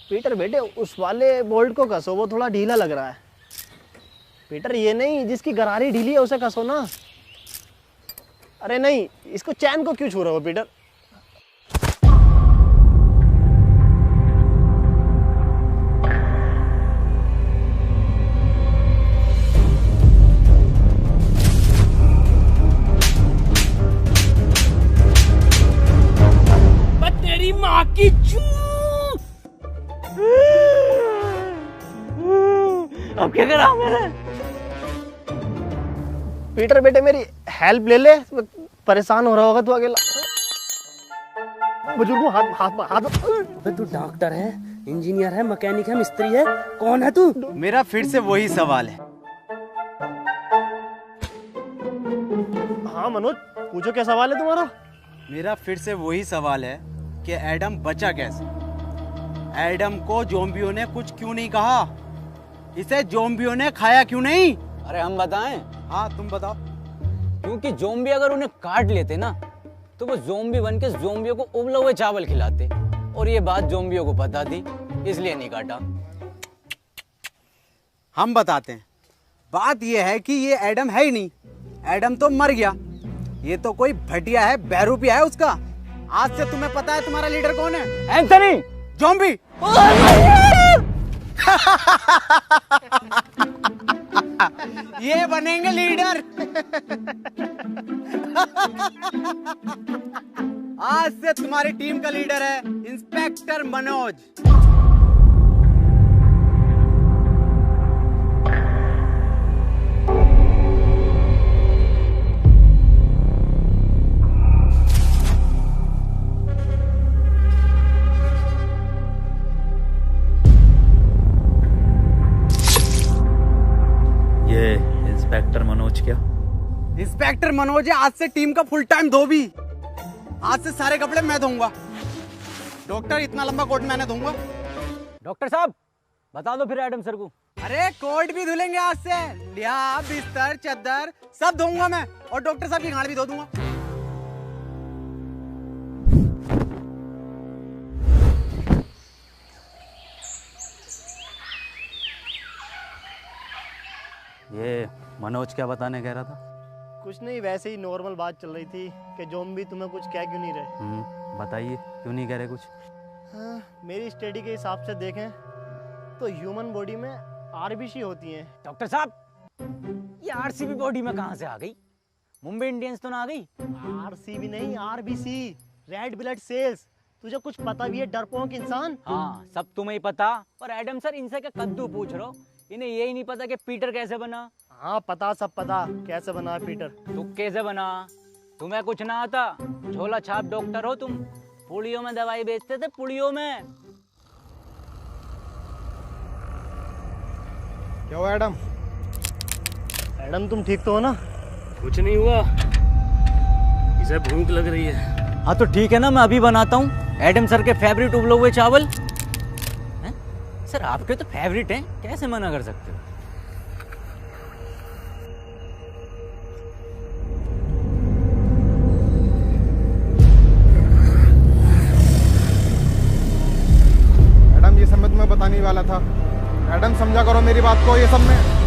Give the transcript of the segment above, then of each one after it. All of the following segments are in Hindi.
पीटर बेटे उस वाले बोल्ट को कसो, वो थोड़ा ढीला लग रहा है। पीटर ये नहीं, जिसकी गरारी ढीली है उसे कसो ना। अरे नहीं, इसको चैन को क्यों छू रहे हो पीटर? तेरी माँ की अब क्या करा मैंने? पीटर बेटे मेरी हेल्प ले ले, परेशान हो रहा होगा तू अकेला। बुजुर्गो हाथ हाथ हाथ। अबे तू डॉक्टर है, इंजीनियर है, मैकेनिक है, मिस्त्री है, कौन है तू? मेरा फिर से वही सवाल है। हाँ मनोज, पूछो क्या सवाल है तुम्हारा? मेरा फिर से वही सवाल है कि एडम बचा कैसे? एडम को ज़ॉम्बियों ने कुछ क्यों नहीं कहा? इसे ज़ॉम्बियों ने खाया क्यों नहीं? अरे हम बताएं? हाँ तुम बताओ। क्योंकि ज़ॉम्बी अगर उन्हें काट लेते ना तो वो ज़ॉम्बी बन के ज़ॉम्बियों को उबले हुए चावल खिलाते, और ये बात ज़ॉम्बियों को पता थी, इसलिए नहीं काटा। हम बताते हैं। बात ये है कि ये एडम है ही नहीं, एडम तो मर गया। ये तो कोई भटिया है, बहरूपिया है उसका। आज से तुम्हें पता है तुम्हारा लीडर कौन है? Anthony zombie. ये बनेंगे लीडर। आज से तुम्हारी टीम का लीडर है इंस्पेक्टर मनोज। ये इंस्पेक्टर मनोज क्या? इंस्पेक्टर मनोज है आज से टीम का फुल टाइम धोबी। आज से सारे कपड़े मैं धोऊंगा। डॉक्टर इतना लंबा कोट मैंने धोऊंगा। डॉक्टर साहब बता दो फिर एडम सर को। अरे कोट भी धुलेंगे आज से, लिहाफ बिस्तर चद्दर सब धोऊंगा मैं, और डॉक्टर साहब की गांड भी धो दूंगा। ये मनोज क्या बताने कह रहा था? कुछ नहीं, वैसे ही नॉर्मल बात चल रही थी कि ज़ॉम्बी तुम्हें कुछ कह क्यों नहीं रहे। बताइए क्यों नहीं कह रहे कुछ? हाँ, मेरी स्टडी के हिसाब से देखें तो ह्यूमन बॉडी में आरबीसी होती हैं। डॉक्टर साहब ये आरसीबी बॉडी में कहाँ से आ गई? मुंबई इंडियंस तो ना आ गई? आरसीबी नहीं, आरबीसी, रेड ब्लड सेल्स। तुझे कुछ पता भी है डरपोक इंसान? हाँ सब तुम्हें ही पता, और एडम सर इनसे क्या कद्दू पूछ रहे हो? इन्हें यही नहीं पता कि पीटर कैसे बना? हाँ पता, सब पता कैसे बना है पीटर। तू कैसे बना? तुम्हें कुछ ना आता? झोला छाप डॉक्टर हो तुम, पुड़ियों में दवाई बेचते थे, पुड़ियों में। क्या हुआ एडम? एडम तुम ठीक तो हो ना? कुछ नहीं हुआ, इसे भूख लग रही है। हाँ तो ठीक है ना, मैं अभी बनाता हूँ एडम सर के फेवरेट उबले हुए चावल। हैं? सर आपके तो फेवरेट हैं, कैसे मना कर सकते हो? एडम ये सब मैं तुम्हें बताने ही वाला था। एडम समझा करो मेरी बात को, ये सब में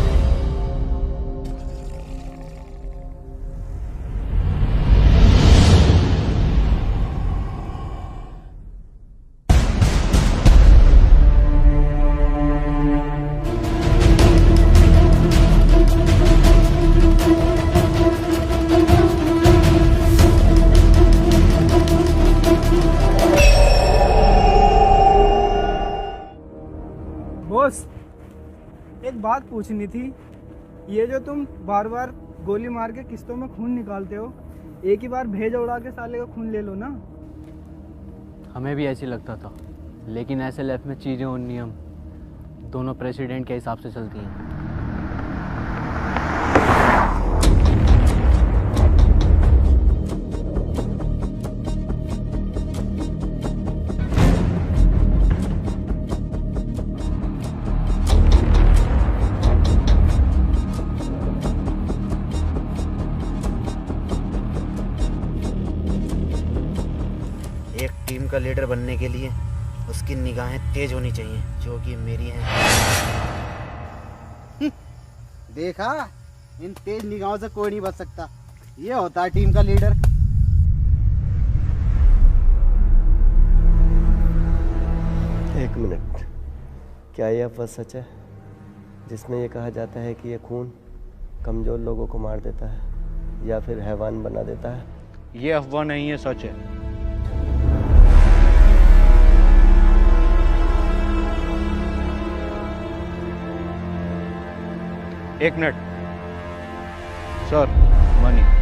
बॉस एक बात पूछनी थी। ये जो तुम बार बार गोली मार के किस्तों में खून निकालते हो, एक ही बार भेजा उड़ा के साले का खून ले लो ना। हमें भी ऐसे लगता था, लेकिन ऐसे लाइफ में चीज़ें और नियम दोनों प्रेसिडेंट के हिसाब से चलती हैं। टीम का लीडर बनने के लिए उसकी निगाहें तेज होनी चाहिए, जो कि मेरी हैं। देखा, इन तेज निगाहों से कोई नहीं बच सकता। ये होता है टीम का लीडर। एक मिनट, क्या यह अफवाह सच है जिसमें यह कहा जाता है कि यह खून कमज़ोर लोगों को मार देता है या फिर हैवान बना देता है? ये अफवाह नहीं है, सच है। एक मिनट सर, मनी।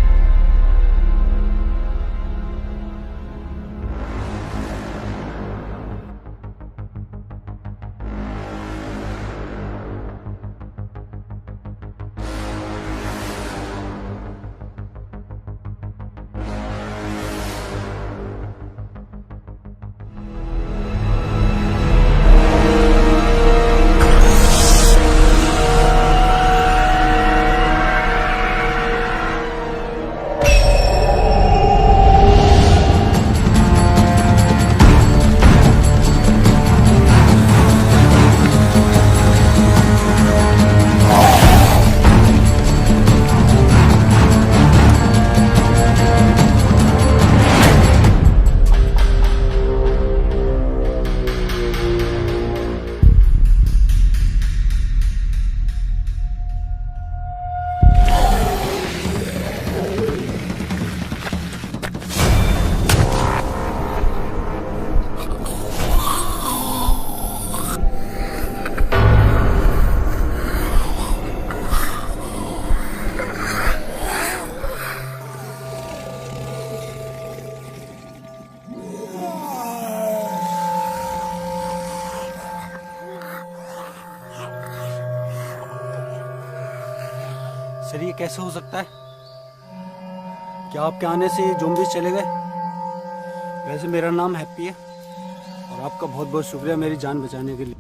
सर, ये कैसे हो सकता है? क्या आपके आने से ये ज़ॉम्बीज़ चले गए? वैसे मेरा नाम हैप्पी है और आपका बहुत बहुत शुक्रिया मेरी जान बचाने के लिए।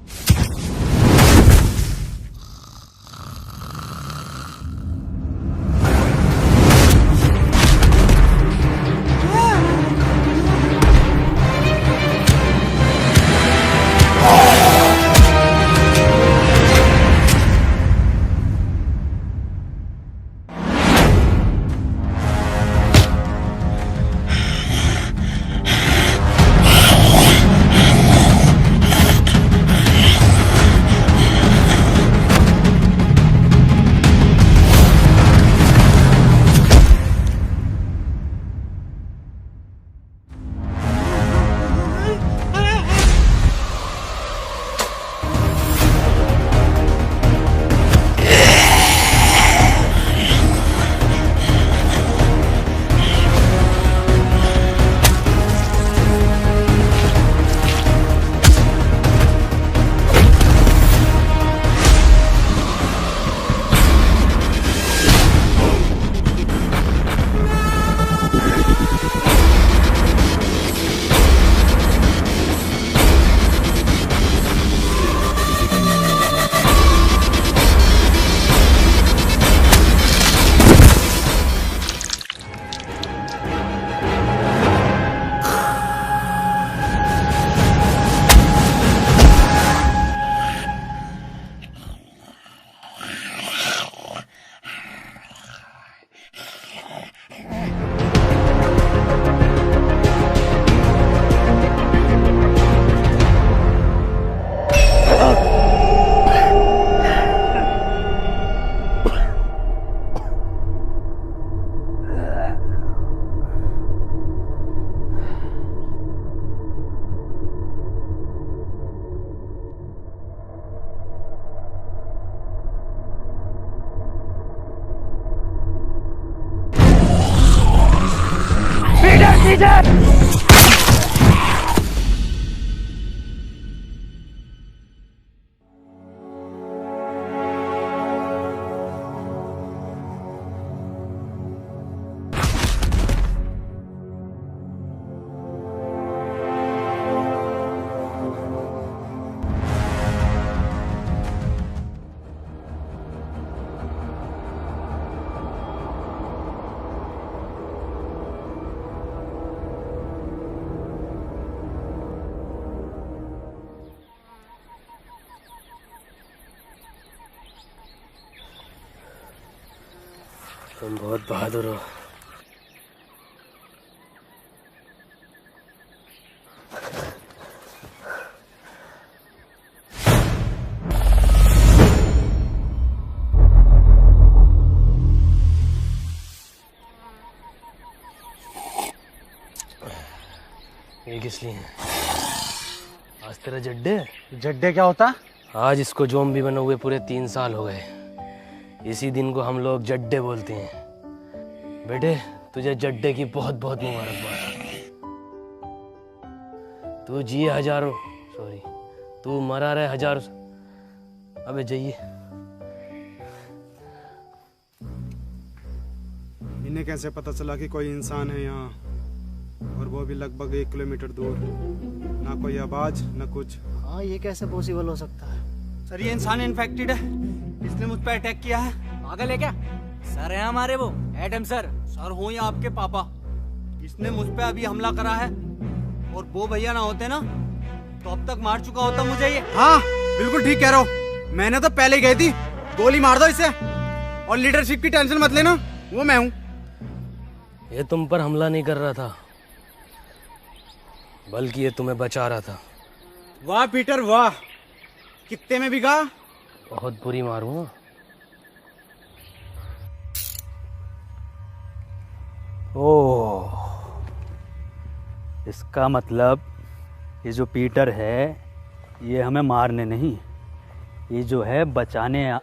तुम बहुत बहादुर हो। ये किस लिए? आज तेरा जड्डे? जड्डे क्या होता? आज इसको ज़ॉम्बी बने हुए पूरे 3 साल हो गए। इसी दिन को हम लोग जड्डे बोलते हैं। बेटे तुझे जड्डे की बहुत बहुत मुबारकबाद। तू जिए हजारों, सॉरी तू मरा रहे हजारों। अबे जाइए। इन्हें कैसे पता चला कि कोई इंसान है यहाँ, और वो भी लगभग 1 किलोमीटर दूर? ना कोई आवाज ना कुछ। हाँ ये कैसे पॉसिबल हो सकता है? सर ये इंसान इन्फेक्टेड है, इसने मुझ पर अटैक किया है। पागल है क्या? सर है हमारे वो एडम सर। सर हो या आपके पापा, इसने मुझ पे अभी हमला करा है, और वो भैया ना होते ना तो अब तक मार चुका होता मुझे ये। हाँ बिल्कुल ठीक कह रहा हूँ, मैंने तो पहले ही गई थी। गोली मार दो इसे, और लीडरशिप की टेंशन मत लेना, वो मैं हूँ। ये तुम पर हमला नहीं कर रहा था, बल्कि ये तुम्हें बचा रहा था। वाह पीटर वाह, कितने में बिका? बहुत बुरी मारूंगा। ओह, इसका मतलब ये जो पीटर है ये हमें मारने नहीं, ये जो है बचाने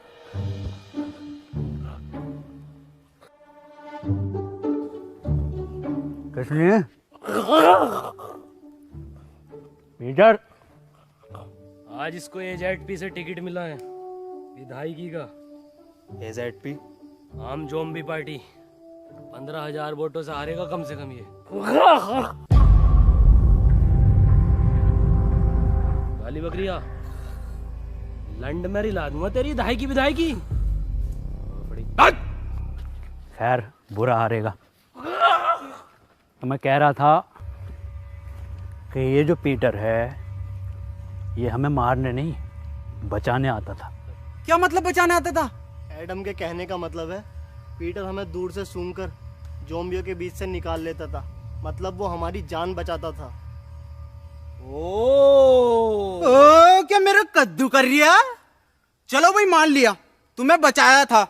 किस लिए? पीटर आज इसको AZP से टिकट मिला है, विधायकी का। AZP? आम ज़ॉम्बी पार्टी 15,000 वोटों से हारेगा कम से कम ये। काली बकरिया, लंड में रिला दूंगा तेरी विधायकी विधायकी। खैर बुरा हारेगा। तो मैं कह रहा था कि ये जो पीटर है ये हमें मारने नहीं बचाने आता था। क्या मतलब बचाने आता था? एडम के कहने का मतलब है पीटर हमें दूर से सूंघकर ज़ॉम्बियों के बीच से निकाल लेता था, मतलब वो हमारी जान बचाता था। ओ क्या मेरा कद्दू कर रिया? चलो भाई मान लिया तुम्हें बचाया था,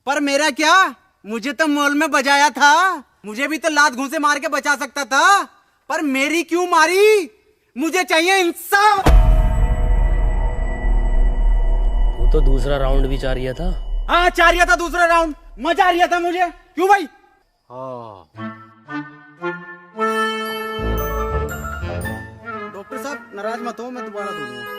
पर मेरा क्या, मुझे तो मॉल में बजाया था। मुझे भी तो लात घूंसे मार के बचा सकता था, पर मेरी क्यों मारी? मुझे चाहिए इंसाफ। तू तो दूसरा राउंड भी चाह रहा था। हाँ चाह रहा था दूसरा राउंड, मजा आ रहा था मुझे। क्यों भाई? डॉक्टर साहब नाराज मत हो, मैं दोबारा दूंगा।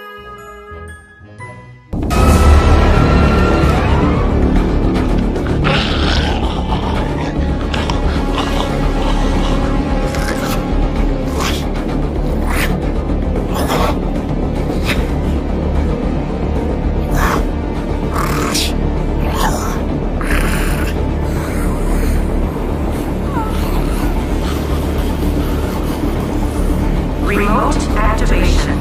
Remote activation.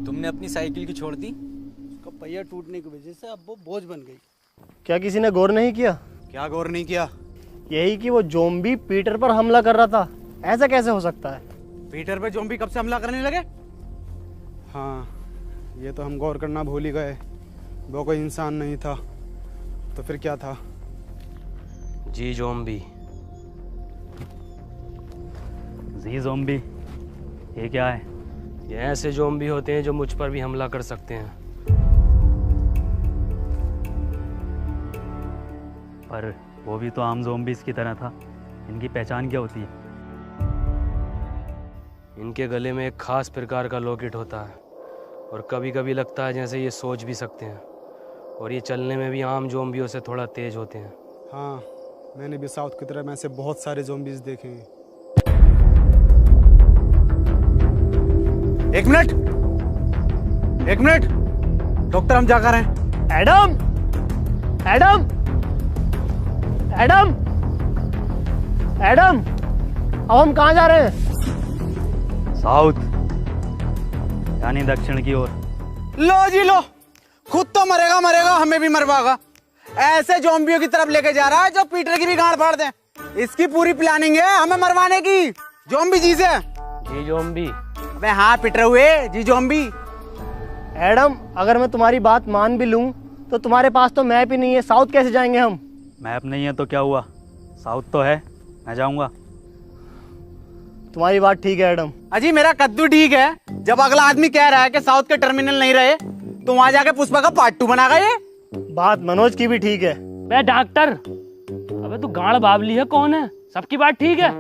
तुमने अपनी साइकिल की छोड़ दी? उसका पहिया टूटने की वजह से अब वो बोझ बन गई। क्या किसी ने गौर नहीं किया? क्या गौर नहीं किया? यही कि वो ज़ॉम्बी पीटर पर हमला कर रहा था। ऐसा कैसे हो सकता है? पीटर पे ज़ॉम्बी कब से हमला करने लगे? हाँ ये तो हम गौर करना भूल ही गए, वो कोई इंसान नहीं था तो फिर क्या था? जी ज़ॉम्बी। जी ज़ॉम्बी ये क्या है? ये ऐसे ज़ॉम्बी होते हैं जो मुझ पर भी हमला कर सकते हैं। पर वो भी तो आम ज़ॉम्बीज़ की तरह था, इनकी पहचान क्या होती है? इनके गले में एक खास प्रकार का लॉकेट होता है, और कभी कभी लगता है जैसे ये सोच भी सकते हैं, और ये चलने में भी आम ज़ॉम्बियों से थोड़ा तेज होते हैं। हाँ मैंने भी साउथ की तरफ में ऐसे बहुत सारे ज़ॉम्बीज देखे हैं। एक मिनट डॉक्टर हम जाकर हैं। एडम एडम एडम एडम अब हम कहाँ जा रहे हैं? साउथ यानी दक्षिण की ओर। लो जी लो, खुद तो मरेगा मरेगा, हमें भी मरवाएगा। ऐसे ज़ॉम्बियों की तरफ लेके जा रहा है जो पीटर की भी गांड फाड़ दे। इसकी पूरी प्लानिंग है हमें मरवाने की। ज़ॉम्बी जी से। जी ज़ॉम्बी? अबे हाँ पीटर हुए जी ज़ॉम्बी। एडम, अगर मैं तुम्हारी बात मान भी लूं तो तुम्हारे पास तो मैप ही नहीं है, साउथ कैसे जाएंगे हम? मैप नहीं है तो क्या हुआ, साउथ तो है, मैं जाऊंगा। तुम्हारी बात ठीक है एडम। अजी मेरा कद्दू ठीक है। जब अगला आदमी कह रहा है कि साउथ के टर्मिनल नहीं रहे तो वहां जाके पुष्पा का पार्ट 2 बनागा ये। बात मनोज की भी ठीक है। बे डॉक्टर, अबे तू गाड़ बाबली है, कौन है? सबकी बात ठीक है।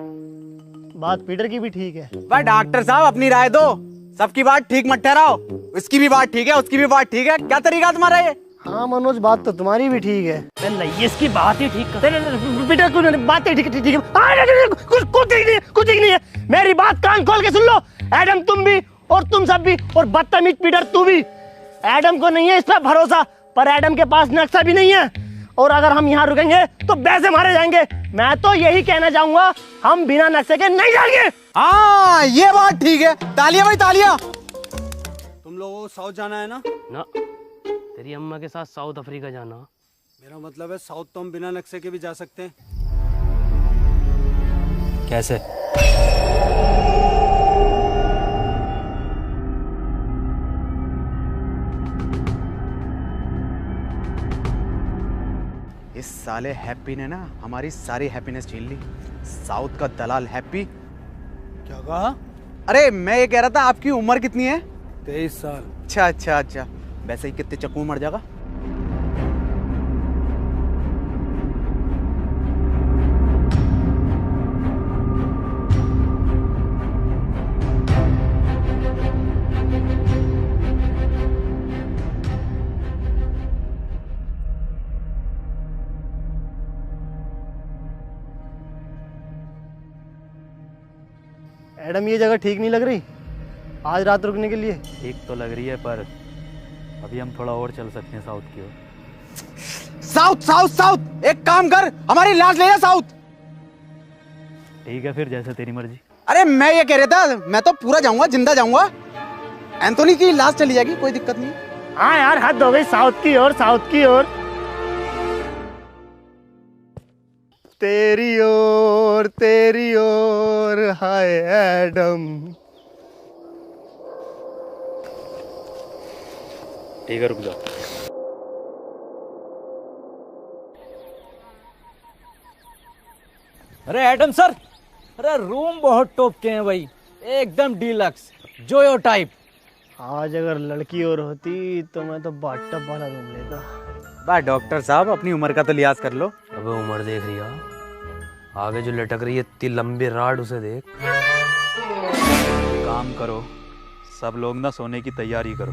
बात पीटर की भी ठीक है। भाई डॉक्टर साहब अपनी राय दो, सबकी बात ठीक मत ठहराओ। इसकी भी बात ठीक है, उसकी भी बात ठीक है, क्या तरीका तुम्हारा ये? हाँ मनोज, बात तो तुम्हारी भी ठीक है। नहीं, इसकी बात ही ठीक कर। पीटर कुछ बात ठीक है, ठीक है। कुछ ठीक नहीं है, कुछ ठीक नहीं है। मेरी बात कान खोल के सुन लो। एडम तुम भी और तुम सब भी, और बदतमीज पीटर तू भी। एडम को नहीं है इस पर भरोसा, पर एडम के पास नक्शा भी नहीं है, और अगर हम यहाँ रुकेंगे तो वैसे मारे जाएंगे। मैं तो यही कहना चाहूंगा, हम बिना नक्शे के नहीं जाएंगे। हाँ ये बात ठीक है। तालियां भाई तालियां। तुम लोगों को साउथ जाना है ना? ना, तेरी अम्मा के साथ साउथ अफ्रीका जाना। मेरा मतलब है साउथ तो हम बिना नक्शे के भी जा सकते हैं। कैसे? इस साले हैप्पी ने ना हमारी सारी हैप्पीनेस छीन ली। साउथ का दलाल हैप्पी। क्या कहा? अरे मैं ये कह रहा था आपकी उम्र कितनी है? 23 साल। अच्छा अच्छा अच्छा, वैसे ही कितने चक्कू मर जाएगा? एडम, ये जगह ठीक नहीं लग रही आज रात रुकने के लिए। ठीक तो लग रही है, पर अभी हम थोड़ा और चल सकते हैं साउथ की ओर। साउथ साउथ साउथ, एक काम कर, हमारी लाश ले जा साउथ। ठीक है फिर, जैसे तेरी मर्जी। अरे मैं ये कह रहा था, मैं तो पूरा जाऊंगा, जिंदा जाऊंगा। एंथोनी की लाश चली जाएगी, कोई दिक्कत नहीं। हाँ यार, हद हो गई, साउथ की ओर, साउथ की ओर। तेरी ओर हाय एडम। ठीक है, रुक जाओ। अरे एडम सर, अरे रूम बहुत टॉप के हैं भाई, एकदम डीलक्स, जोयो टाइप। आज अगर लड़की और होती तो मैं तो बाथटब वाला रूम लेता। भाई डॉक्टर साहब अपनी उम्र का तो लिहाज कर लो। अबे उम्र देख रही है, आगे जो लटक रही है इतनी लंबी राड, उसे देख। काम करो, सब लोग ना सोने की तैयारी करो,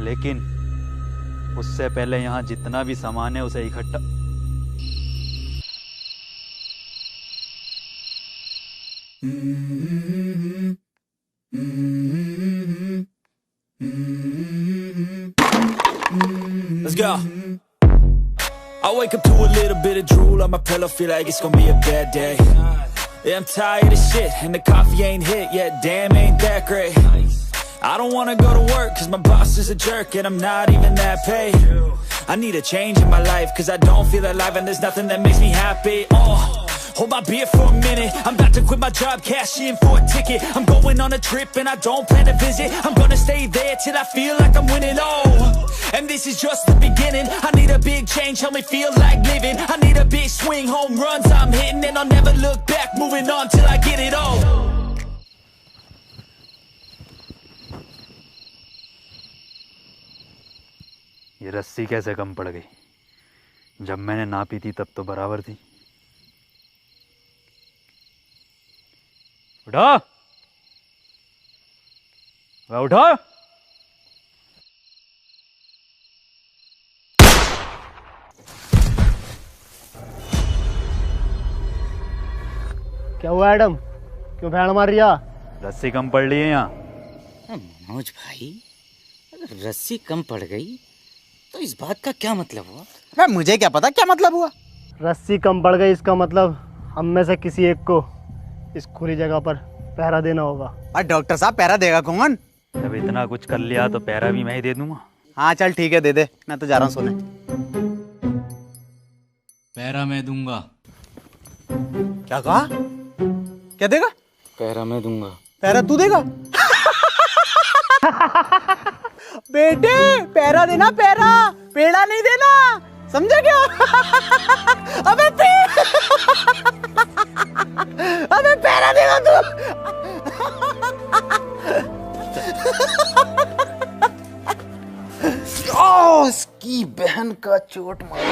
लेकिन उससे पहले यहाँ जितना भी सामान है उसे इकट्ठा। Let's go. I wake up to a little bit of drool on my pillow, feel like it's gonna be a bad day. Yeah, I'm tired of shit, and the coffee ain't hit yet, damn ain't that great. I don't wanna go to work, cause my boss is a jerk, and I'm not even that paid. I need a change in my life, cause I don't feel alive, and there's nothing that makes me happy. Hold my beer for a minute, I'm about to quit my job, cash in for a ticket. I'm going on a trip and I don't plan to visit. I'm gonna stay there till I feel like I'm winning, and this is just the beginning. I need a big change, help me feel like living. I need a big swing, home runs I'm hitting, and I'll never look back, moving on till I get it all. ये रस्सी कैसे कम पड़ गई? जब मैंने नापी थी तब तो बराबर थी। उठो, उठो। क्या हुआ एडम, क्यों भैंड मार रिया? रस्सी कम पड़ रही है यहाँ। मनोज भाई, अगर रस्सी कम पड़ गई तो इस बात का क्या मतलब हुआ? मुझे क्या पता क्या मतलब हुआ। रस्सी कम पड़ गई, इसका मतलब हम में से किसी एक को इस खुली जगह पर पहरा देना होगा। और डॉक्टर साहब पैरा देगा कौन? जब इतना कुछ कर लिया तो पैरा भी मैं ही दे दूंगा। हाँ चल ठीक है, दे दे, मैं तो जा रहा हूँ सोने। पैरा मैं दूंगा। क्या कहा? क्या देगा? पैरा मैं दूंगा। पैरा तू देगा? बेटे पैरा देना, पैरा, पेड़ा नहीं देना, समझे क्या? अबे अबे पैरा देगा तू। ओ इसकी बहन का चोट मारा।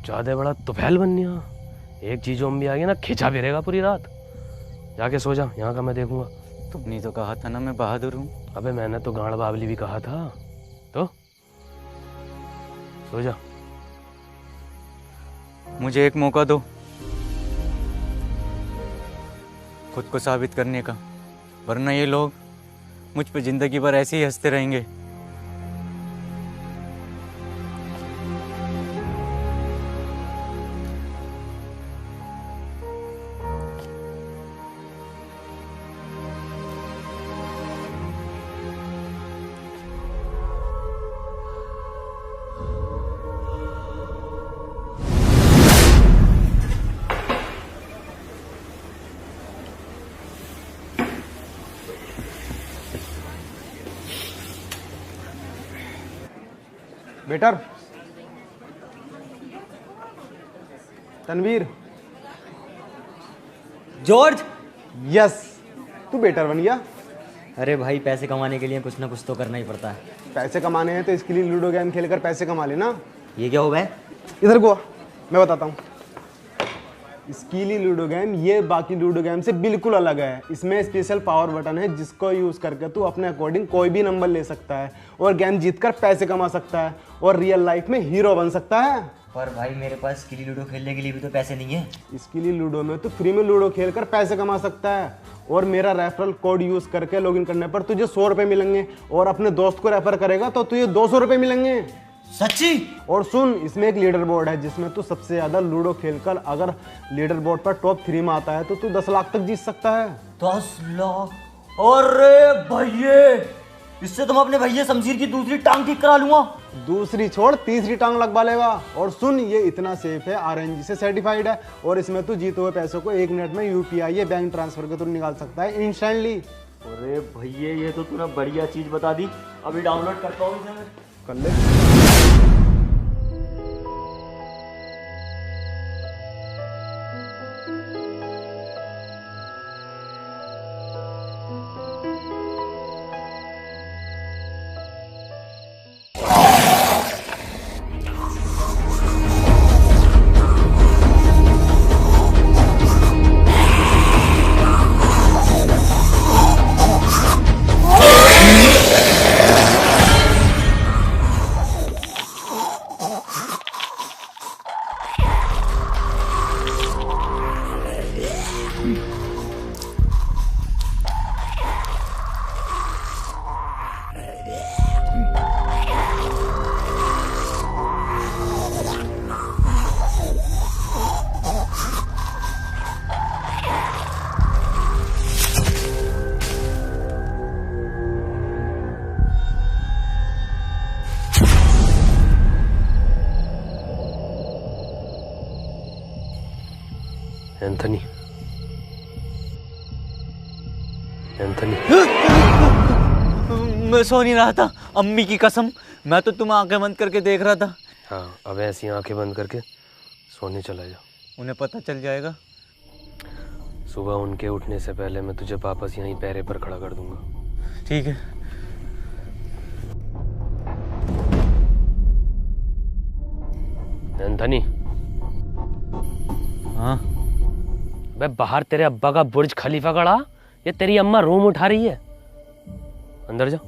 ज्यादा बड़ा तुफैल बननिया, एक चीज भी आ गई ना खिंचा फिरेगा पूरी रात। जाके सो जा, यहाँ का मैं देखूंगा। तुमने तो कहा था ना मैं बहादुर हूँ। अबे मैंने तो गांड बावली भी कहा था, तो सो जा। मुझे एक मौका दो खुद को साबित करने का, वरना ये लोग मुझ पे जिंदगी भर ऐसे ही हंसते रहेंगे। Better, Tanveer, George. यस, तू बेटर बन गया। अरे भाई पैसे कमाने के लिए कुछ ना कुछ तो करना ही पड़ता है। पैसे कमाने हैं तो इसके लिए लूडो गेम खेलकर पैसे कमा लेना। ये क्या हो गया? इधर को आ, मैं बताता हूँ। स्कीली लूडो गेम ये बाकी लूडो गेम से बिल्कुल अलग है। इसमें स्पेशल पावर बटन है जिसको यूज़ करके तू अपने अकॉर्डिंग कोई भी नंबर ले सकता है और गेम जीतकर पैसे कमा सकता है और रियल लाइफ में हीरो बन सकता है। पर भाई मेरे पास स्कीली लूडो खेलने के लिए भी तो पैसे नहीं है। स्कीली लूडो में तू फ्री में लूडो खेलकर पैसे कमा सकता है और मेरा रेफरल कोड यूज़ करके लॉगिन करने पर तुझे 100 रुपये मिलेंगे और अपने दोस्त को रेफर करेगा तो तुझे 200 रुपये मिलेंगे। सच्ची? और सुन, इसमें एक लीडर बोर्ड है जिसमें तू सबसे ज्यादा लूडो खेलकर अगर लीडर बोर्ड पर टॉप 3 में आता है तो तू 10 लाख तक जीत सकता है। 10 लाख? अरे भैये, इससे तुम अपने भैया शमशीर की दूसरी टांग ठीक करा लूंगा। दूसरी छोड़, तीसरी टांग लगवा लेगा। और सुन, ये इतना सेफ है, RNG से सर्टिफाइड है और इसमें तू जीते हुए पैसों को 1 मिनट में UPI या बैंक ट्रांसफर के थ्रू निकाल सकता है इंस्टेंटली। अरे भैया ये तो तूने बढ़िया चीज बता दी। अभी डाउनलोड करता हूँ इसे मैं। कर ले। एंथनी, एंथनी, मैं सो नहीं रहा था, अम्मी की कसम, मैं तो तुम आंखें बंद करके देख रहा था। हाँ, अब ऐसी आंखें बंद करके सोने चला जा। उन्हें पता चल जाएगा। सुबह उनके उठने से पहले मैं तुझे वापस यहीं पैरे पर खड़ा कर दूंगा। ठीक है। एंथनी। हाँ। बे बाहर तेरे अब्बा का बुर्ज खलीफा खड़ा, ये तेरी अम्मा रूम उठा रही है। अंदर जा।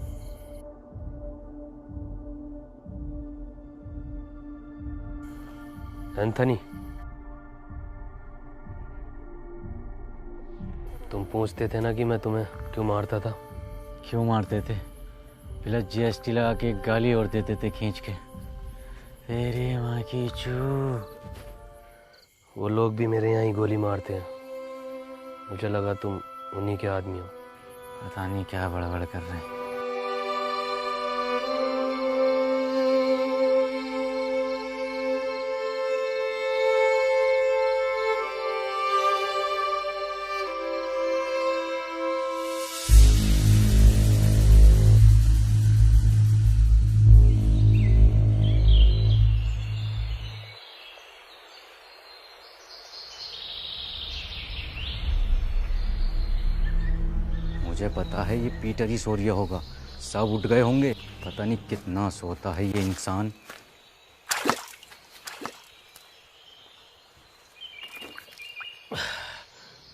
एंथनी, तुम पूछते थे ना कि मैं तुम्हें क्यों मारता था। क्यों मारते थे? पहले जीएसटी लगा के गाली और देते थे खींच के। तेरी माँ की चू। वो लोग भी मेरे यहाँ ही गोली मारते हैं। मुझे लगा तुम उन्हीं के आदमी हो। पता नहीं क्या बड़बड़ कर रहे हैं। मुझे पता है ये पीटर ही सो रिया होगा। सब उठ गए होंगे। पता नहीं कितना सोता है ये इंसान।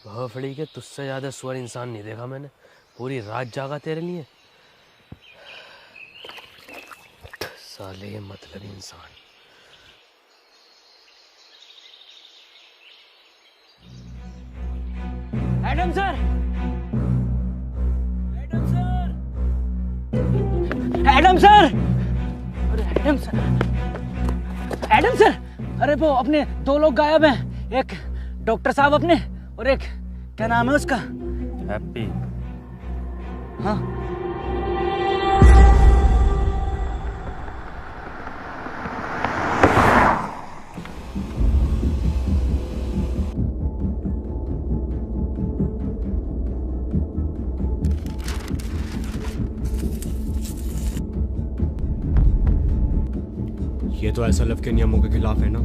भोफड़ी के तुझसे ज्यादा सुअर इंसान नहीं देखा मैंने। पूरी रात जागा तेरे लिए। साले ये मतलब इंसान। Adam sir! Adam sir! अरे एडम सर! Adam sir! अरे वो अपने 2 लोग गायब हैं। एक डॉक्टर साहब अपने और एक क्या नाम है उसका? हैप्पी। हाँ। ये तो एसएलएफ के नियमों के खिलाफ है ना।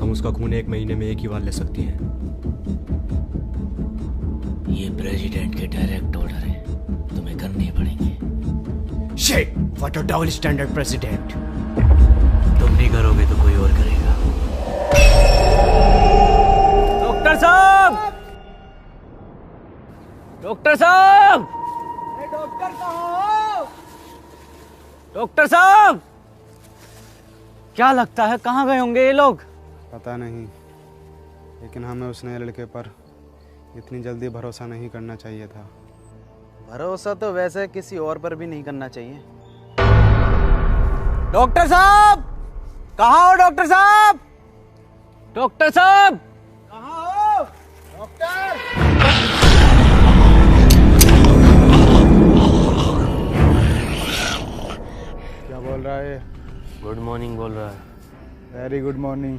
हम उसका खून 1 महीने में 1 ही बार ले सकते हैं। ये प्रेसिडेंट के डायरेक्ट ऑर्डर है, तुम्हें करने पड़ेंगे। Shit, what a double standard president. तुम नहीं करोगे तो कोई और करेगा। डॉक्टर साहब! डॉक्टर साहब! डॉक्टर कहाँ हो? डॉक्टर साहब! क्या लगता है कहाँ गए होंगे ये लोग? पता नहीं, लेकिन हमें उस नए लड़के पर इतनी जल्दी भरोसा नहीं करना चाहिए था। भरोसा तो वैसे किसी और पर भी नहीं करना चाहिए। डॉक्टर साहब! कहाँ हो डॉक्टर साहब? डॉक्टर साहब! कहाँ हो? डॉक्टर! क्या बोल रहा है? गुड मॉर्निंग बोल रहा है। Very good morning.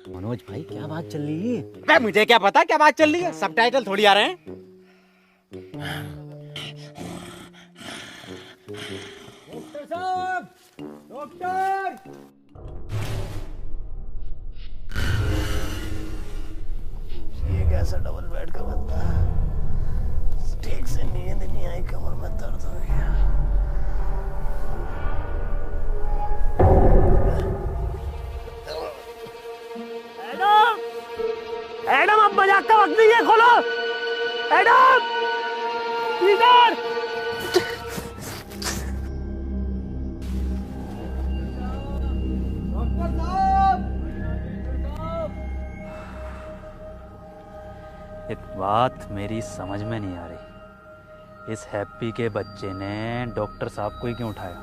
मनोज भाई क्या बात चल रही है? बे मुझे क्या पता क्या बात चल रही है, सबटाइटल थोड़ी आ रहे हैं। डॉक्टर साहब! डॉक्टर! ये कैसा डबल बेड का बंदा है? ठीक से नींद नहीं आई, कमर में दर्द हो गया। एडम! एडम, अब मजाक का वक्त नहीं है, खोलो। एडम! पीटर! डॉक्टर साहब! एक बात मेरी समझ में नहीं आ रही। इस हैप्पी के बच्चे ने डॉक्टर साहब को ही क्यों उठाया?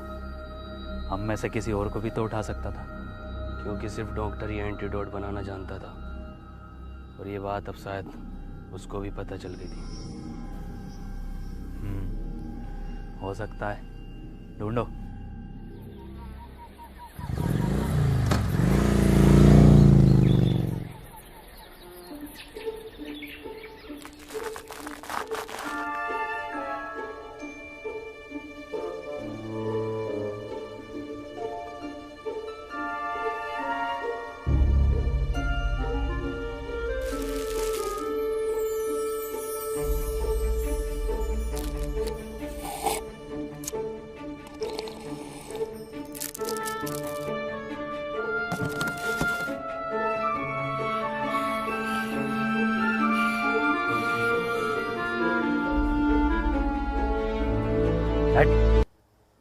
हम में से किसी और को भी तो उठा सकता था। क्योंकि सिर्फ डॉक्टर ही एंटीडोट बनाना जानता था, और ये बात अब शायद उसको भी पता चल गई थी। हो सकता है। ढूंढो।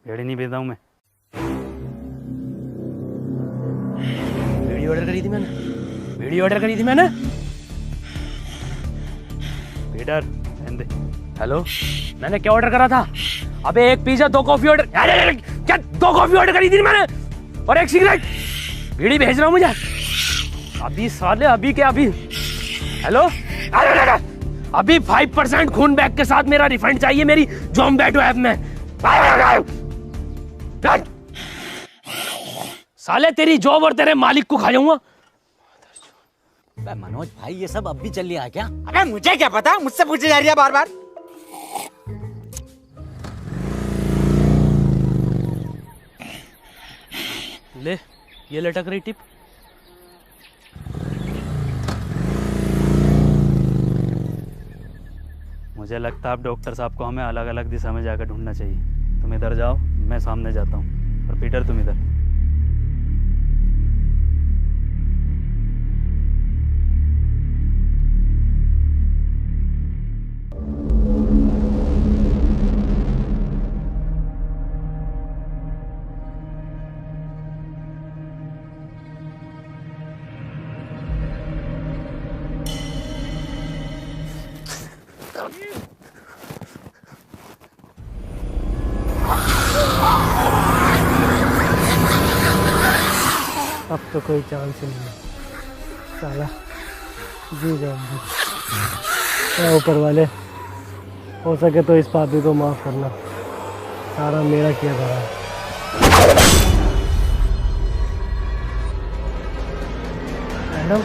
भेड़ी नहीं भेजता हूँ मैं। करी थी मैंने, बीड़ी ऑर्डर करी थी मैंने। पीटर रहने दे। हेलो, मैंने क्या ऑर्डर करा था? अबे एक पिज्जा 2 कॉफी ऑर्डर, अरे क्या 2 कॉफी ऑर्डर करी थी मैंने और 1 सिगरेट। बीड़ी भेज रहा हूँ मुझे अभी साले, अभी क्या अभी? हेलो, अभी 5% खून बैग के साथ मेरा रिफंड चाहिए मेरी ज़ोमैटो ऐप में। साले तेरी जॉब और तेरे मालिक को खा जाऊंगा। मनोज भाई ये सब अब भी चल रहा है क्या? अबे मुझे क्या पता, मुझसे पूछी जा रही है बार बार। ले ये लटक रही टिप। मुझे लगता है अब डॉक्टर साहब को हमें अलग अलग दिशा में जाकर ढूंढना चाहिए। तुम इधर जाओ, मैं सामने जाता हूँ, और पीटर तुम इधर। अब तो कोई चांस ही नहीं है साला, जी जाऊंगी। क्या ऊपर वाले, हो सके तो इस पापी को माफ़ करना, सारा मेरा किया धरा है। मैडम,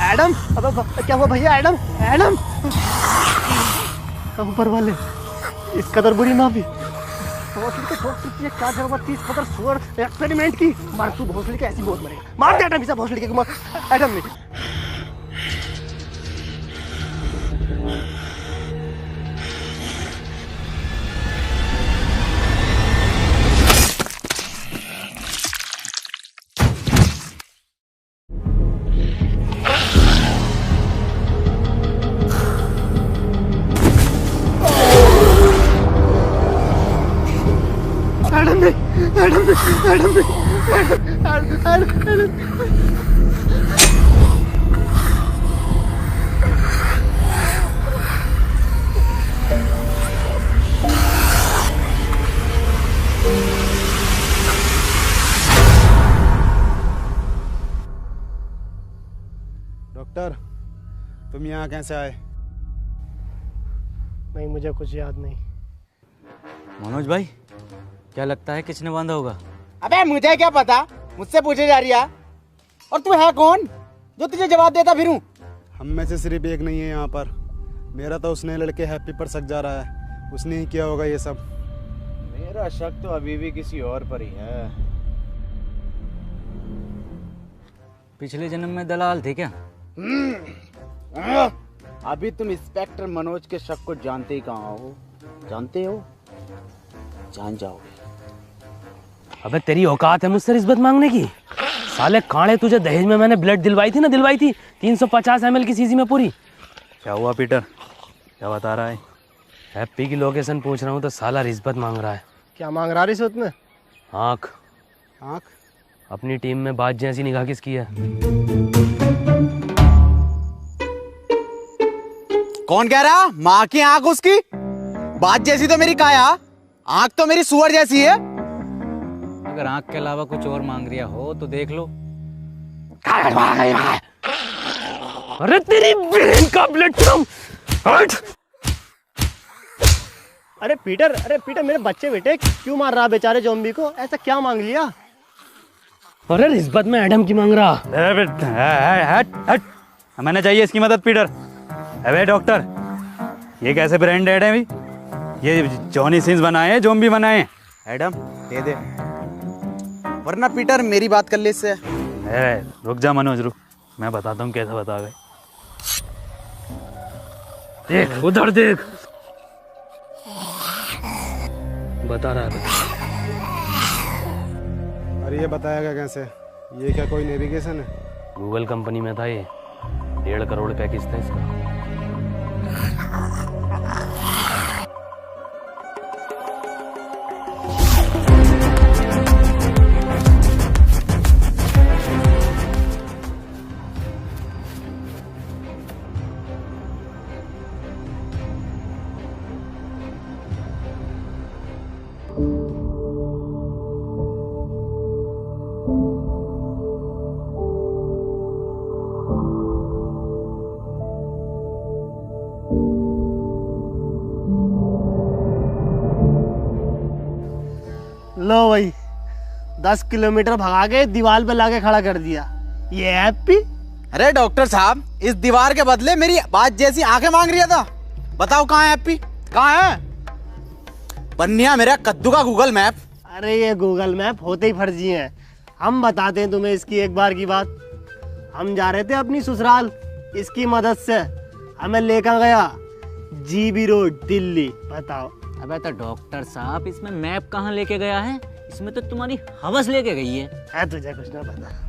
एडम, अब क्या हुआ भैया? एडम, एडम, ऊपर वाले इस कदर बुरी ना भी भोसड़ी के ठोक पीछे क्या जरूरत थी इस कदर सुअर एक्सपेरिमेंट की। मार तू भोसड़ी के, ऐसी बहुत मरेगा। मार दे एडम, इसे भोसड़ी के मार। एडम नहीं, डॉक्टर, तुम यहाँ कैसे आए? नहीं, मुझे कुछ याद नहीं। मनोज भाई क्या लगता है किसने बांधा होगा? अबे मुझे क्या पता, मुझसे पूछे जा रही है। और तू है कौन जो तुझे जवाब देता फिरूं? हम में से सिर्फ एक नहीं है यहाँ पर। मेरा तो उसने लड़के हैप्पी पर शक जा रहा है, उसने ही किया होगा ये सब। मेरा शक तो अभी भी किसी और पर ही है। पिछले जन्म में दलाल थे क्या? अभी तुम इंस्पेक्टर मनोज के शक को जानते ही कहाँ हो? जानते हो? जान जाओगे। अबे तेरी औकात है मुझसे रिश्वत मांगने की? साले कांडे, तुझे दहेज में मैंने ब्लड दिलवाई थी ना, दिलवाई थी 350 ml की सीसी में पूरी। क्या हुआ पीटर, क्या बता रहा है? हैप्पी की लोकेशन पूछ रहा हूँ तो साला रिश्वत मांग रहा है। क्या मांग रहा रिश्वत में? आँख। आँख? अपनी टीम में बाज जैसी निगाह किसकी है? कौन कह रहा? माँ की आंख उसकी, बात जैसी तो मेरी काया, आंख तो मेरी सुअर जैसी है। अगर आंख के अलावा कुछ और मांग रिया हो तो देख लो। अरे तेरी बहन का ब्लड हट। अरे पीटर मेरे बच्चे बेटे क्यों मार रहा बेचारे ज़ॉम्बी को? ऐसा क्या मांग लिया? अरे रिश्वत में एडम की मांग रहा। हट। मैंने चाहिए इसकी मदद पीटर। अबे डॉक्टर, ये कैसे ब्रांड एड है भी? ये जॉनी सिंस बनाए हैं, ज़ॉम्बी बनाए हैं। एडम दे दे, वरना पीटर मेरी बात कर ले इससे। रुक जा मनोज, रुक, मैं बताता हूँ कैसे बता गए। देख उधर देख, बता रहा है। अरे ये बताएगा कैसे? ये क्या कोई नेविगेशन है? गूगल कंपनी में था ये, 1.5 करोड़ पैकेज था इसका। लो भाई, 10 किलोमीटर भगा के दीवार पे लाके खड़ा कर दिया। ये हैप्पी? अरे डॉक्टर साहब, इस दीवार के बदले मेरी बात जैसी आंखें मांग रही था। बताओ कहाँ है हैप्पी, कहाँ है? बन्निया मेरा कद्दू का गूगल मैप। अरे ये गूगल मैप होते ही फर्जी हैं। हम बताते हैं तुम्हें इसकी एक बार की बात। हम जा रहे थे अपनी ससुराल, इसकी मदद से हमें लेकर गया जीबी रोड दिल्ली। बताओ। अबे तो डॉक्टर साहब, इसमें मैप कहाँ लेके गया है? इसमें तो तुम्हारी हवस लेके गई है। तुझे कुछ ना पता।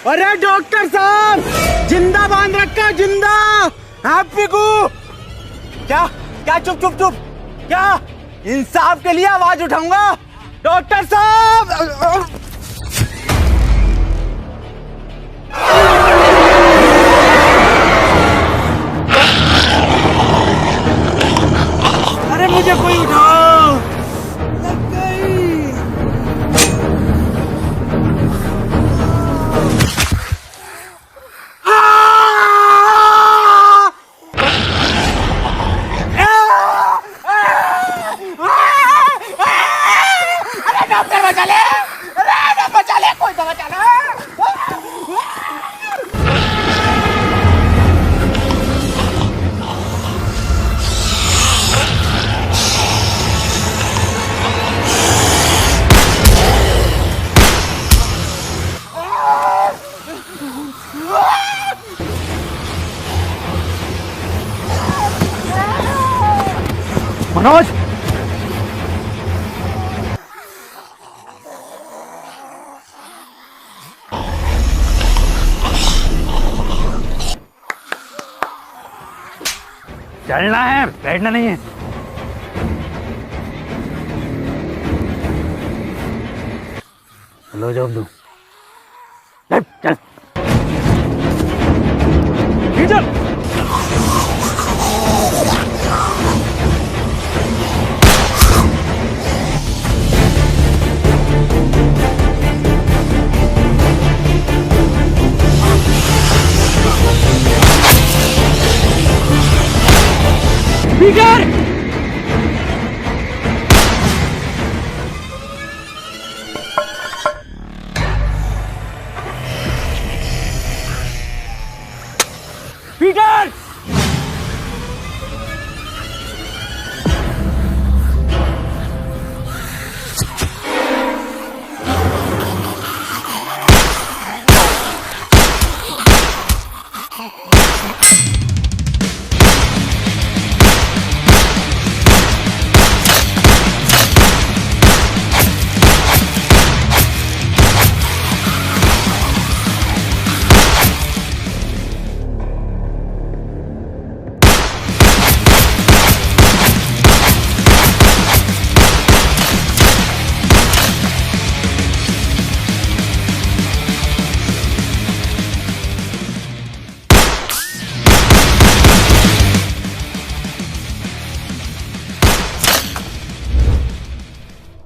अरे डॉक्टर साहब, जिंदा बांध रखा, जिंदा हैप्पी को। क्या क्या? चुप चुप चुप। क्या? इंसाफ के लिए आवाज उठाऊंगा डॉक्टर साहब। अरे मुझे कोई उठाओ, लग गई। मनोज, चलना है, बैठना नहीं है। लो जॉब दो, चल चल। पीटर! पीटर!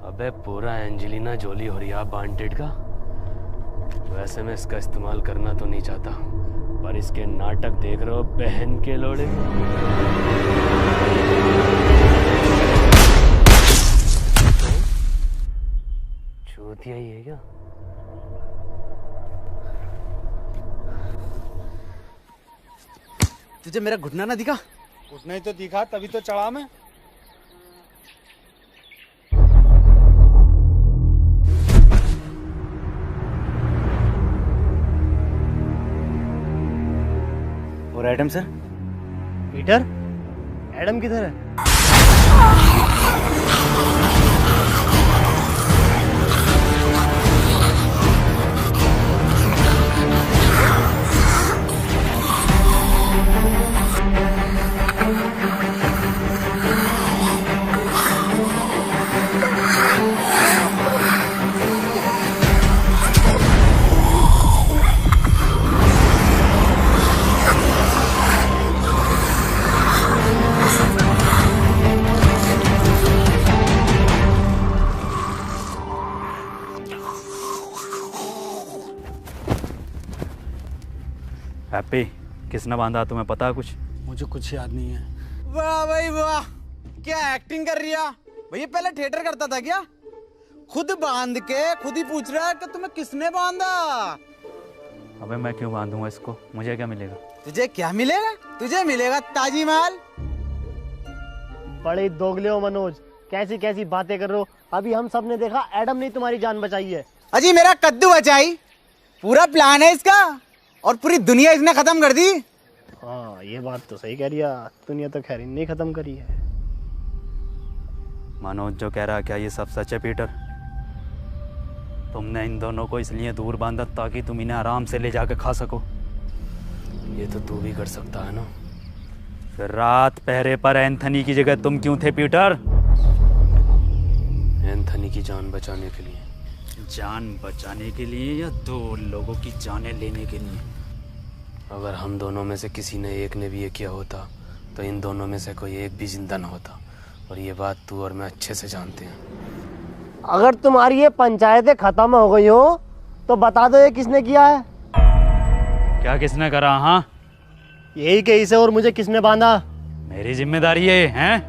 अबे पूरा एंजेलिना जोली हो रही वांटेड का। वैसे मैं इसका इस्तेमाल करना तो नहीं चाहता, पर इसके नाटक देख रहे हो बहन के लोड़े। चूतिया ही है क्या? तुझे मेरा घुटना ना दिखा? घुटना ही तो दिखा, तभी तो चढ़ा मैं। और एडम सर? पीटर, एडम किधर है? हैप्पी, किसने बांधा तुम्हें पता है कुछ? मुझे कुछ याद नहीं है। वाह भाई वाह, क्या एक्टिंग कर रही है भैया। पहले थिएटर करता था क्या? खुद बांध के खुद ही पूछ रहा है कि तुम्हें किसने बांधा। अबे मैं क्यों बांधूंगा इसको, मुझे क्या मिलेगा? तुझे क्या मिलेगा? तुझे मिलेगा ताजी माल। बड़े दोगले हो मनोज, कैसी कैसी बातें कर रहे हो। अभी हम सब ने देखा एडम ने तुम्हारी जान बचाई है। अजी मेरा कद्दू बचाई, पूरा प्लान है इसका, और पूरी दुनिया इसने खत्म कर दी। हाँ ये बात तो सही कह रही है, दुनिया तो खैर नहीं खत्म करी है। मनोज जो कह रहा है क्या ये सब सच है पीटर? तुमने इन दोनों को इसलिए दूर बांधा ताकि तुम इन्हें आराम से ले जाकर खा सको। ये तो तू भी कर सकता है ना। फिर रात पहरे पर एंथनी की जगह तुम क्यों थे पीटर? एंथनी की जान बचाने के लिए। जान बचाने के लिए या दो लोगों की जानें लेने के लिए? अगर हम दोनों में से किसी ने एक ने भी ये किया होता तो इन दोनों में से कोई एक भी जिंदा न होता, और ये बात तू और मैं अच्छे से जानते हैं। अगर तुम्हारी ये पंचायतें खत्म हो गई हो तो बता दो ये किसने किया है। क्या किसने करा? हाँ यही केस है, और मुझे किसने बांधा? मेरी जिम्मेदारी है, हैं?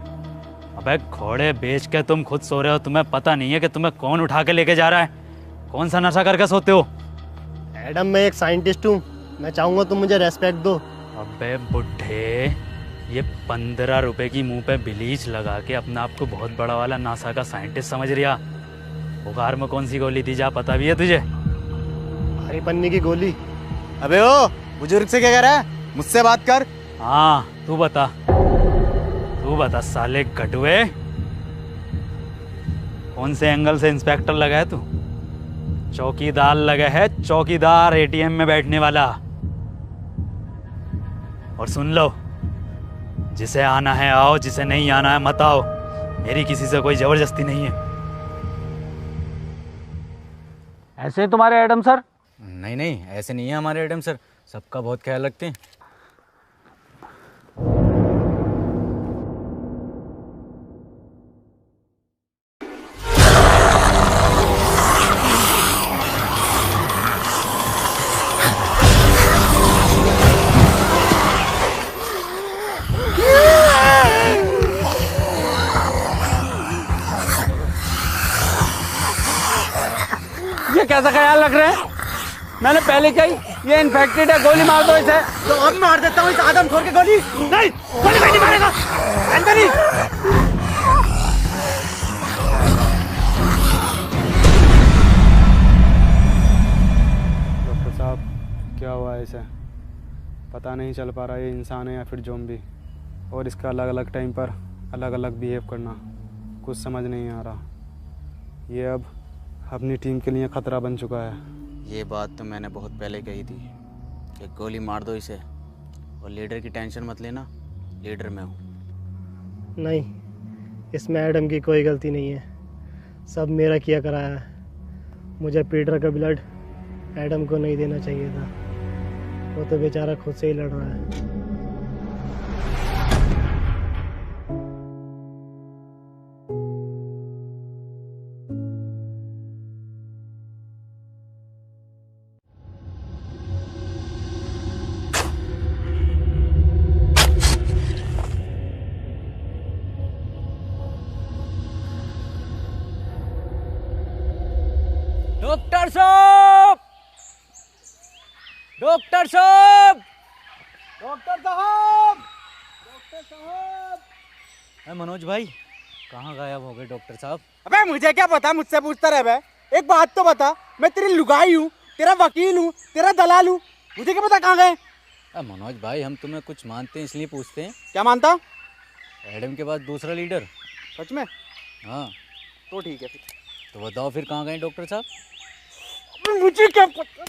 अबे घोड़े बेच के तुम खुद सो रहे हो, तुम्हें पता नहीं है कि तुम्हें कौन उठा के लेके जा रहा है? कौन सा नशा करके सोते हो? एडम मैं एक साइंटिस्ट हूँ, मैं चाहूंगा तुम मुझे रेस्पेक्ट दो। अबे बुढ़े, ये 15 रुपए की मुंह पे ब्लीच लगा के अपने आप को बहुत बड़ा वाला नासा का साइंटिस्ट समझ रिया। बुखार में कौन सी गोली थी जा पता भी है तुझे? हरी पन्नी की गोली। अबे ओ बुजुर्ग से क्या कह रहा है? मुझसे बात कर। हाँ तू बता साले गटुए, कौन से एंगल से इंस्पेक्टर लगा है तू? चौकीदार लगा है, चौकीदार एटीएम में बैठने वाला। और सुन लो, जिसे आना है आओ, जिसे नहीं आना है मत आओ। मेरी किसी से कोई जबरदस्ती नहीं है। ऐसे तुम्हारे एडम सर? नहीं नहीं, ऐसे नहीं है हमारे एडम सर, सबका बहुत ख्याल रखते हैं। कैसा ख्याल रख रहे हैं? मैंने पहले कही ये इन्फेक्टेड है, गोली मार दो इसे। तो अब मार देता हूँ इस आदमखोर के गोली। नहीं, गोली नहीं मारेगा। एंथनी, डॉक्टर साहब क्या हुआ है इसे? पता नहीं चल पा रहा ये इंसान है या फिर ज़ॉम्बी, और इसका अलग अलग टाइम पर अलग अलग बिहेव करना कुछ समझ नहीं आ रहा। ये अब अपनी टीम के लिए ख़तरा बन चुका है। ये बात तो मैंने बहुत पहले कही थी कि गोली मार दो इसे, और लीडर की टेंशन मत लेना, लीडर मैं हूँ। नहीं, इसमें एडम की कोई गलती नहीं है, सब मेरा किया कराया है। मुझे पीटर का ब्लड एडम को नहीं देना चाहिए था, वो तो बेचारा खुद से ही लड़ रहा है। डॉक्टर साहब, डॉक्टर साहब, डॉक्टर साहब, डॉक्टर साहब। मनोज भाई कहाँ गायब हो गए डॉक्टर साहब? अबे मुझे क्या पता, मुझसे पूछता रहे बे। एक बात तो बता, मैं तेरी लुगाई हूँ, तेरा वकील हूँ, तेरा दलाल हूँ, मुझे क्या पता कहाँ गए? मनोज भाई हम तुम्हें कुछ मानते हैं इसलिए पूछते हैं। क्या मानता? एडम के बाद दूसरा लीडर। सच में? हाँ तो ठीक है फिर। तो बताओ फिर कहाँ गए डॉक्टर साहब? मुझे क्या पता।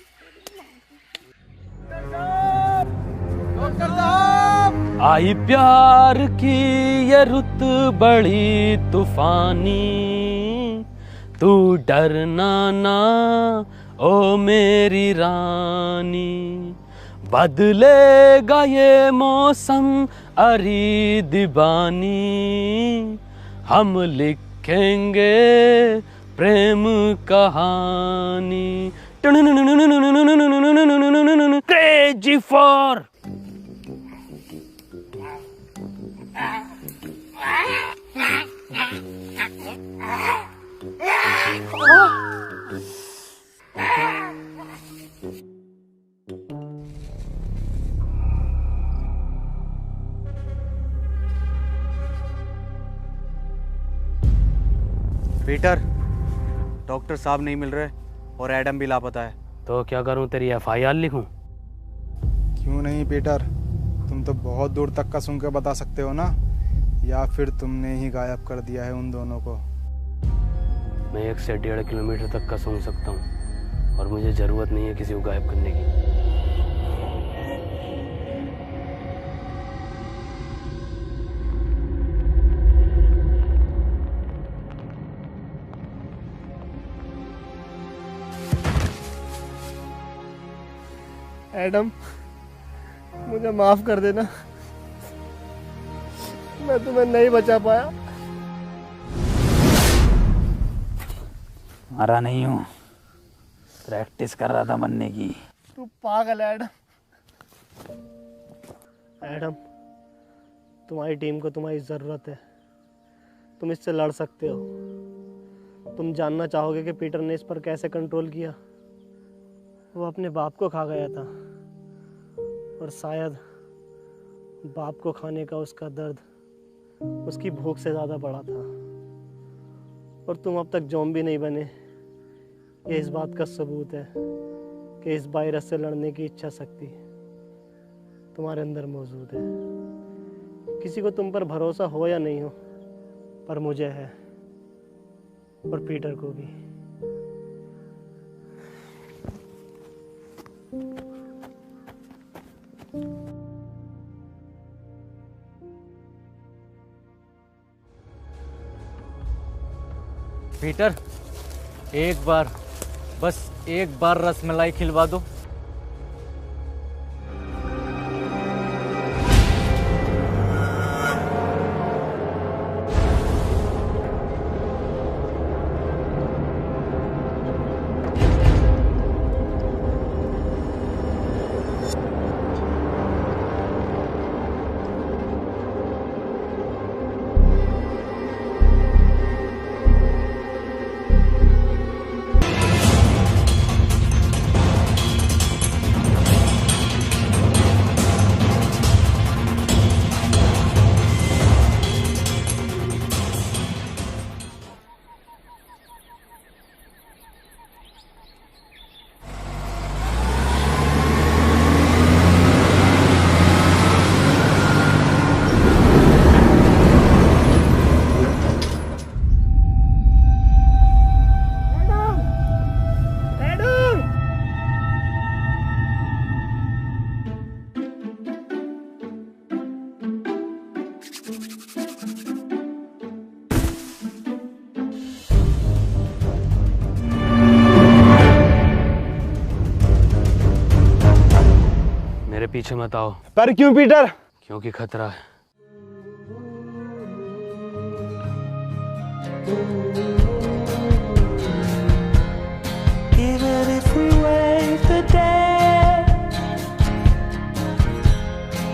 डॉक्टर साहब, आई प्यार की ये रुत बड़ी तूफानी, तू डरना ना ओ मेरी रानी, बदलेगा ये मौसम अरी दीवानी, हम लिखेंगे प्रेम कहानी। क्रेजी फॉर पीटर, डॉक्टर साहब नहीं मिल रहे और एडम भी लापता है। तो क्या करूं, तेरी FIR लिखूं? क्यों नहीं पीटर, तुम तो बहुत दूर तक का सुन के बता सकते हो ना, या फिर तुमने ही गायब कर दिया है उन दोनों को? मैं 1 से 1.5 किलोमीटर तक का सूंघ सकता हूँ, और मुझे ज़रूरत नहीं है किसी को गायब करने की। एडम, मुझे माफ कर देना, मैं तुम्हें नहीं बचा पाया। मरा नहीं हूँ, प्रैक्टिस कर रहा था मरने की। तू पागल है एडम। एडम, तुम्हारी टीम को तुम्हारी ज़रूरत है, तुम इससे लड़ सकते हो। तुम जानना चाहोगे कि पीटर ने इस पर कैसे कंट्रोल किया। वो अपने बाप को खा गया था, और शायद बाप को खाने का उसका दर्द उसकी भूख से ज़्यादा बड़ा था। और तुम अब तक ज़ॉम्बी नहीं बने, ये इस बात का सबूत है कि इस वायरस से लड़ने की इच्छा शक्ति तुम्हारे अंदर मौजूद है। किसी को तुम पर भरोसा हो या नहीं हो, पर मुझे है, और पीटर को भी। पीटर, एक बार, बस एक बार रसमलाई खिलवा दो। पीछे मत आओ। पर क्यों पीटर? क्योंकि खतरा है। Even if we wait the day,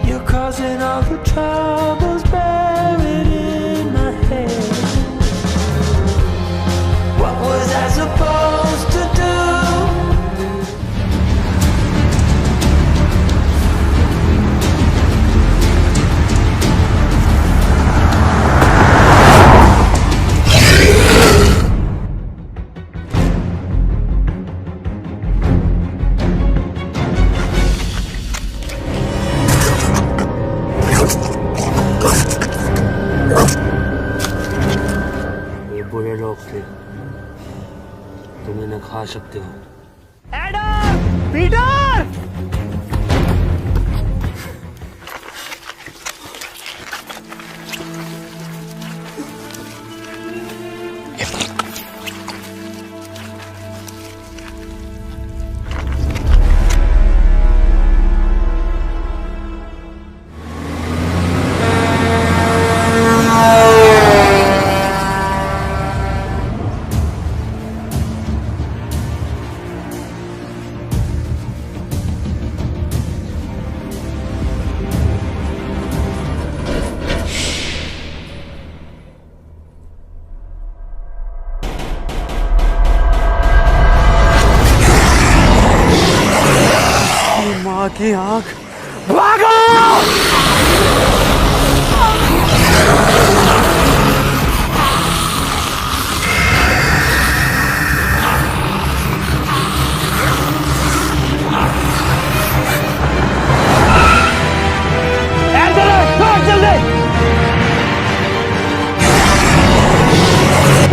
you're causing all the troubles buried in my head. What was I supposed to do? बुरे लोग थे, तुम इन्हें खा सकते हो। एडम! पीटर! माँ की आंख, भागो!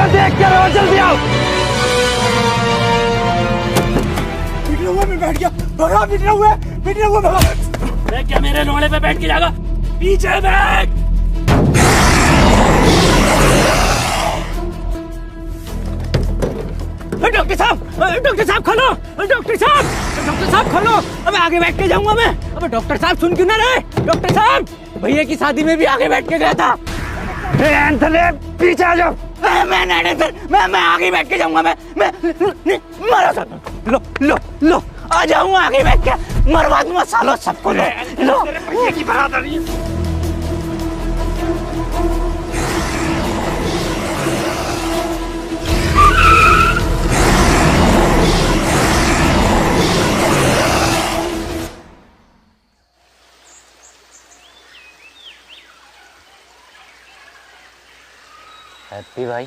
देख क्या रहो, जल्दी आओ! पिटने हुए मैं बैठ गया, भगा पिटने हुए भगा! मैं क्या मेरे लोड़े पे बैठ के जाएगा? पीछे बैठ! डॉक्टर साहब खोलो! डॉक्टर साहब खोलो! अबे आगे बैठ के जाऊंगा मैं। अबे डॉक्टर साहब सुन क्यों ना रहे? डॉक्टर साहब भैया की शादी में भी आगे बैठ के गया था। एंथनी पीछे आ जाओ। मैं आगे बैठ के जाऊंगा। मैं मारो सर। लो आ जाऊंगा आगे बैठ के, मरवा दूंगा सालों सबको। लो भैया की बरादरी। हैप्पी भाई,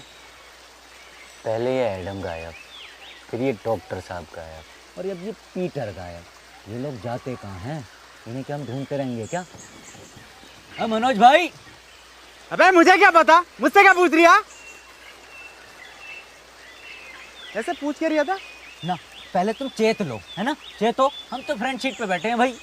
पहले ये एडम गायब, फिर ये डॉक्टर साहब गायब, और अब ये पीटर गायब। ये लोग जाते कहाँ हैं? इन्हें क्या हम ढूंढते रहेंगे क्या? मनोज भाई! अबे मुझे क्या पता, मुझसे क्या पूछ रिया? ऐसे पूछ के रिया था ना। पहले तुम चेत लो, है ना? चेतो, हम तो फ्रंट सीट पे बैठे हैं भाई।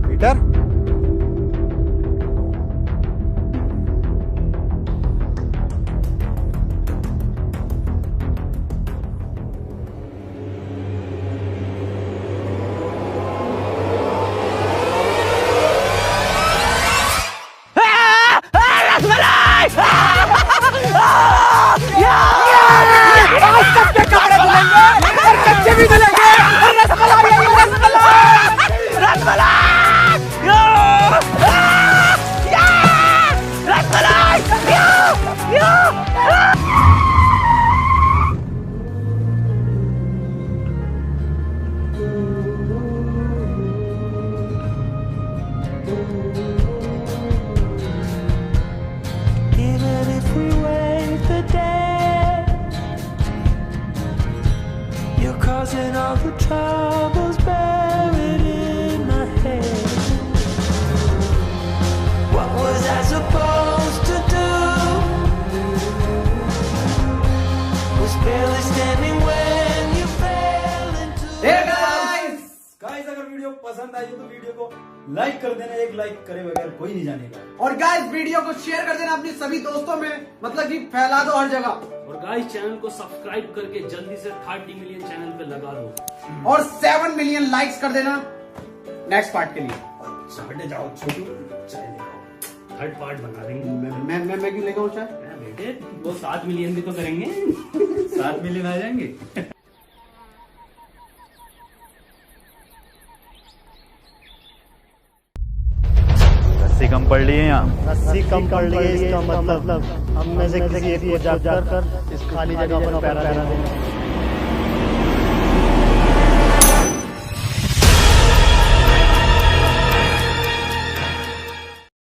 Peter, for troubles buried in my head. What was I supposed to do? Was barely standing when you fell into Hey guys! Guys अगर वीडियो पसंद आई हो तो वीडियो को लाइक कर देना, एक लाइक करे बगैर कोई नहीं जानेगा। और गाइस वीडियो को शेयर कर देना अपने सभी दोस्तों में, मतलब कि फैला दो हर जगह। और गाइस चैनल को सब्सक्राइब करके जल्दी से 30 मिलियन चैनल पे लगा दो और 7 मिलियन लाइक्स कर देना नेक्स्ट पार्ट के लिए। हटे जाओ छोटू, चाय लेकर थर्ड पार्ट बना देंगे। मैं क्यों लेकर आऊं चाय? बेटे वो 7 मिलियन भी तो करेंगे। 7 मिलियन आ जाएंगे। रस्सी कम पड़ रही है यहाँ। रस्सी कम पड़ रही है इसका मतलब हम में से किसी एक को जाकर इस खाली जगह पर पैरा देना।